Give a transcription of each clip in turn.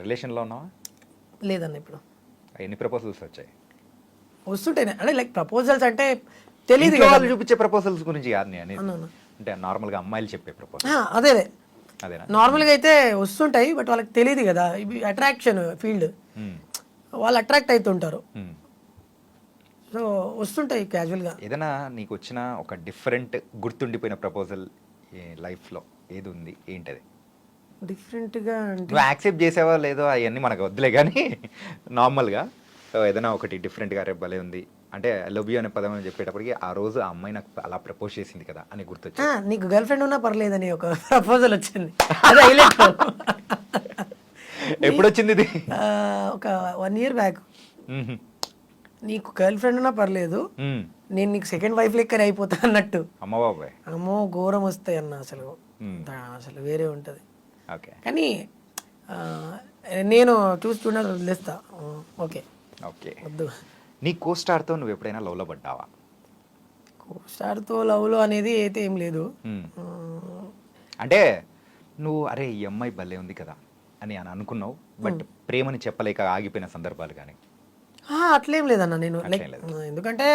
రిలేషన్‌లో ఉన్నావా? లేదన్న ఇప్పుడు ఎన్ని ప్రపోజల్స్ వచ్చాయి? వస్తుంటాయి అంటే లైక్ ప్రపోజల్స్ అంటే తెలియదు ఇంట్లో కదా వాళ్ళు చూపించే ప్రపోజల్స్ గురించి కాదు నేను అనేది. అవునవును. అంటే నార్మల్‌గా అమ్మాయిలు చెప్పే ప్రపోజల్. అదే అదే అదేనా? నార్మల్గా అయితే వస్తుంటాయి బట్ వాళ్ళకి తెలియదు కదా ఇవి అట్రాక్షన్ ఫీల్డ్ హ్మ్. వాళ్ళు అట్రాక్ట్ అవుతుంటారు హ్మ్. సో వస్తుంటాయి క్యాజువల్గా. ఏదైనా నీకు వచ్చిన ఒక డిఫరెంట్ గుర్తుండిపోయిన ప్రపోజల్ లైఫ్‌లో ఏది ఉంది? ఏంటది? డిఫరెంట్గా అంటే నువ్వు యాక్సెప్ట్ చేసావా లేదో అవన్నీ మనకు వద్దులే కానీ నార్మల్గా ఏదైనా ఒకటి డిఫరెంట్గా రేపు భలే ఉంది అంటే లవ్ యూ అనే పదం అని చెప్పేటప్పటికి ఆ రోజు ఆ అమ్మాయి నాకు అలా ప్రపోజ్ చేసింది కదా అని గుర్తొచ్చింది. నీకు గర్ల్ ఫ్రెండ్ ఉన్నా పర్లేదని ఒక ప్రపోజల్ వచ్చింది అది హైలైట్. ఎప్పుడు వచ్చింది ఇది? ఒక 1 year బ్యాక్. మ్మ్. నీకు గర్ల్ ఫ్రెండ్ ఉన్నా పర్లేదు మ్మ్. నేను నీకు సెకండ్ వైఫ్ లెక్కనే అయిపోతా అన్నట్టు. అమ్మ బాబాయ్. అమ్మో ఘోరం వస్తాయి అన్న అసలు మ్మ్. అసలు వేరే ఉంటుంది. ఓకే కానీ ఆ, నేను చూస్తున్నా వదిలేస్తా. Okay okay. వద్దు. నీ కో స్టార్తో నువ్వు ఎప్పుడైనా లవ్లో పడ్డావా? స్టార్తో లవ్లో అనేది అయితే ఏం లేదు. మ్మ్. ఆ, అంటే నువ్వు అరే ఈ అమ్మాయి భలే ఉంది కదా అని అనుకున్నావు బట్ ప్రేమని చెప్పలేక ఆగిపోయిన సందర్భాలు కానీ? అట్లేం లేదన్న నేను లైక్ అట్లేం లేదు. ఎందుకంటే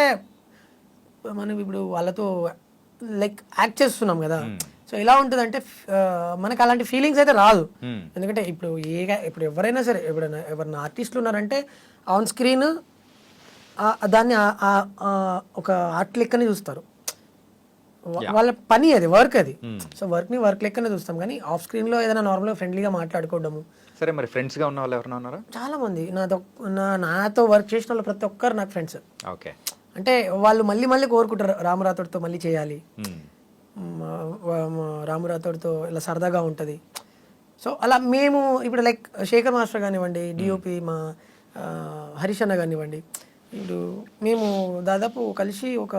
మనం ఇప్పుడు వాళ్ళతో లైక్ యాక్ట్ చేస్తున్నాం కదా. సో ఎలా ఉంటుందంటే మనకు అలాంటి ఫీలింగ్స్ అయితే రాదు. మ్మ్. ఎందుకంటే ఇప్పుడు ఎవరైనా సరే ఎవరైనా ఆర్టిస్టులు ఉన్నారంటే ఆన్ స్క్రీన్ దాన్ని ఒక ఆర్ట్ లెక్కనే చూస్తారు. వాళ్ళ పని అది, వర్క్ అది. సో వర్క్ని వర్క్ లెక్కనే చూస్తాం కానీ ఆఫ్ స్క్రీన్లో ఏదైనా నార్మల్గా ఫ్రెండ్లీగా మాట్లాడుకోవడము. సరే మరి ఫ్రెండ్స్గా ఉన్న వాళ్ళు ఎవరైనా ఉన్నారా? చాలా మంది నాతో వర్క్ చేసిన వాళ్ళు ప్రతి ఒక్కరు నాకు ఫ్రెండ్స్. ఓకే. అంటే వాళ్ళు మళ్ళీ మళ్ళీ కోరుకుంటారు రాము రాథోడ్తో మళ్ళీ చేయాలి, మ్మ్. రాము రాథోడ్తో ఇలా సరదాగా ఉంటుంది. సో అలా మేము ఇప్పుడు లైక్ శేఖర్ మాస్టర్ కానివ్వండి, డిఓపి మా హరీష్ అన్న కానివ్వండి, ఇప్పుడు మేము దాదాపు కలిసి ఒక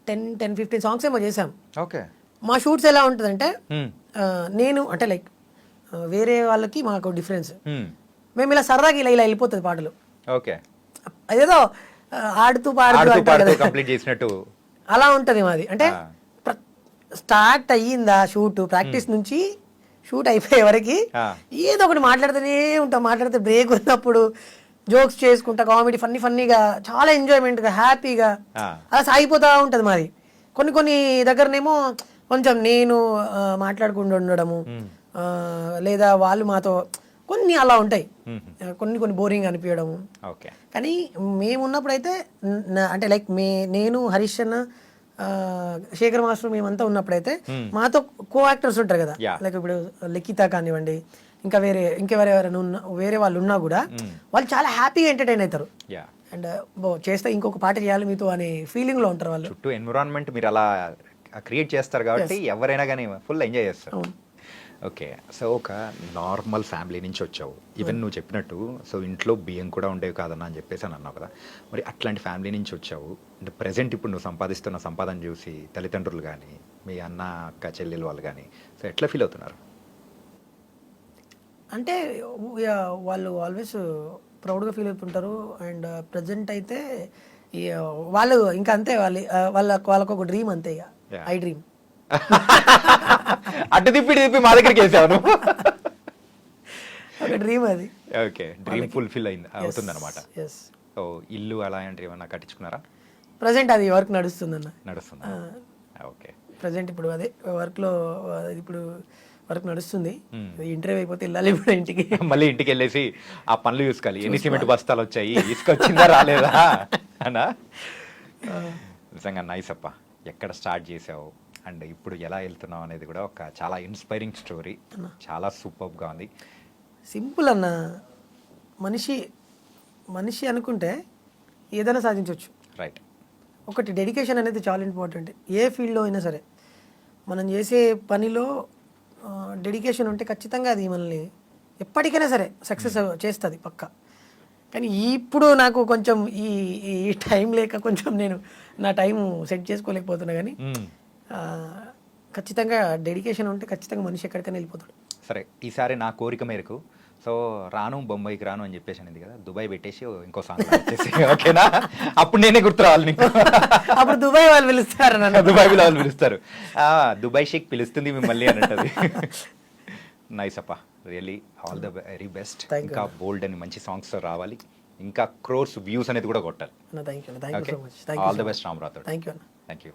10-15 సాంగ్స్ ఏమో చేసాం. ఓకే. మా షూట్స్ ఎలా ఉంటుందంటే మ్మ్. నేను అంటే లైక్ వేరే వాళ్ళకి మాకు డిఫరెన్స్. మ్మ్. మేము ఇలా సరదాగా ఇలా ఇలా వెళ్ళిపోతుంది పాటలు. ఓకే. అదేదో ఆడుతూ పాడుతూ ఆడుతూ అంటారు పాడుతూ కదా, కంప్లీట్ చేసినట్టు. అలా ఉంటుంది మాది. అంటే ఆ. స్టార్ట్ అయ్యిందా షూట్, ప్రాక్టీస్ నుంచి షూట్ అయిపోయే వరకు ఆ. ఏదో ఒకటి మాట్లాడుతూనే ఉంటాం. మాట్లాడితే బ్రేక్ ఉన్నప్పుడు జోక్స్ చేసుకుంటా, కామెడీ ఫన్నీగా చాలా ఎంజాయ్మెంట్గా హ్యాపీగా ఆ. అలా సాగిపోతూ ఉంటుంది మాది. కొన్ని దగ్గరనేమో కొంచెం నేను మాట్లాడకుండా ఉండడము, లేదా వాళ్ళు మాతో కొన్ని అలా ఉంటాయి, కొన్ని బోరింగ్ అనిపించడము. ఓకే. కానీ మేము ఉన్నప్పుడైతే అంటే లైక్ నేను హరీష్ అన్న, శేఖర్ మాస్టర్ మేమంతా ఉన్నప్పుడైతే మాతో కో యాక్టర్స్ ఉంటారు కదా, Yeah. లైక్ ఇప్పుడు లిఖిత కానివ్వండి, ఇంకా ఎవరైనా వేరే వాళ్ళు ఉన్నా కూడా వాళ్ళు చాలా హ్యాపీగా ఎంటర్టైన్ అవుతారు. యా. అండ్ చేస్తే ఇంకొక పాట చేయాలి మీతో అనే ఫీలింగ్లో ఉంటారు వాళ్ళు. చుట్టూ ఎన్విరాన్మెంట్ మీరు అలా క్రియేట్ చేస్తారు కాబట్టి ఎవరైనా కానీ ఫుల్ ఎంజాయ్ చేస్తారు. అవును. ఓకే. సో ఒక నార్మల్ ఫ్యామిలీ నుంచి వచ్చావు. ఈవెన్ నువ్వు చెప్పినట్టు సో ఇంట్లో బియ్యం కూడా ఉండేవి కాదన్నా అని చెప్పేసి అని అన్నావు కదా. మరి అట్లాంటి ఫ్యామిలీ నుంచి వచ్చావు అంటే ప్రజెంట్ ఇప్పుడు నువ్వు సంపాదిస్తున్న సంపాదన చూసి తల్లిదండ్రులు కానీ మీ అన్న అక్క చెల్లెలు వాళ్ళు కానీ సో ఎట్లా ఫీల్ అవుతున్నారు? అంటే వాళ్ళు ఆల్వేస్ ప్రౌడ్గా ఫీల్ అవుతుంటారు. అండ్ ప్రజెంట్ అయితే వాళ్ళు ఇంకా అంతే, వాళ్ళకు ఒక డ్రీమ్ అంతే, ఇక Yeah. I dream. అటు తిప్పి మా దగ్గరికి వేసావు నువ్వు. ఒక డ్రీమ్ అది. ఓకే. డ్రీమ్ ఫుల్ఫిల్ అవుతుందన్నమాట. ఎస్. సో ఇల్లు అలాంటివి ఏమన్నా కట్టించుకున్నారా? ప్రజెంట్ అది వర్క్ నడుస్తుందన్న. నడుస్తుందా? ఓకే. ప్రజెంట్ ఇప్పుడు అదే వర్క్లో ఇప్పుడు వర్క్ నడుస్తుంది. ఇంటర్వ్యూ అయిపోతే వెళ్ళాలి ఇప్పుడు ఇంటికి. మళ్ళీ ఇంటికి వెళ్ళేసి ఆ పనులు చూసుకోవాలి. ఎన్ని సిమెంట్ బస్తాలు వచ్చాయి, ఇసుక వచ్చిందా రాలేదా అనా? నిజంగా నైస్ అప్ప. ఎక్కడ స్టార్ట్ చేసావు అండ్ ఇప్పుడు ఎలా వెళ్తున్నావు అనేది కూడా ఒక చాలా ఇన్స్పైరింగ్ స్టోరీ. చాలా సూపర్గా ఉంది. సింపుల్ అన్న. మనిషి అనుకుంటే ఏదైనా సాధించవచ్చు. రైట్. ఒకటి డెడికేషన్ అనేది చాలా ఇంపార్టెంట్. ఏ ఫీల్డ్లో అయినా సరే మనం చేసే పనిలో డెడికేషన్ ఉంటే ఖచ్చితంగా అది మనల్ని ఎప్పటికైనా సరే సక్సెస్ చేస్తుంది పక్క. కానీ ఇప్పుడు నాకు కొంచెం ఈ టైం లేక కొంచెం నేను నా టైం సెట్ చేసుకోలేకపోతున్నా. కానీ ఖచ్చితంగా డెడికేషన్ ఉంటే ఖచ్చితంగా మనిషి ఎక్కడికైనా వెళ్ళిపోతాడు. సరే, ఈసారి నా కోరిక మేరకు సో రాను బొంబాయికి రాను అని చెప్పేసి అనేది కదా, దుబాయ్ పెట్టేసి ఇంకో సాంగ్ వచ్చేసి ఓకేనా? అప్పుడు నేనే గుర్తు రావాలి నీకు. అప్పుడు దుబాయ్ వాళ్ళు పిలుస్తారు నన్ను. దుబాయ్ వాళ్ళు పిలుస్తారు. దుబాయ్ షేక్ పిలుస్తుంది మిమ్మల్ని అని అంటది. నైస్ అప్ప. Really all the very best. Thank you, ఇంకా బోల్డ్ అని మంచి సాంగ్స్ రావాలి, ఇంకా క్రోర్స్ వ్యూస్ అనేది కూడా కొట్టాలి. Thank you so much. All the best Ram Rathod. Thank you అన్న. Thank you.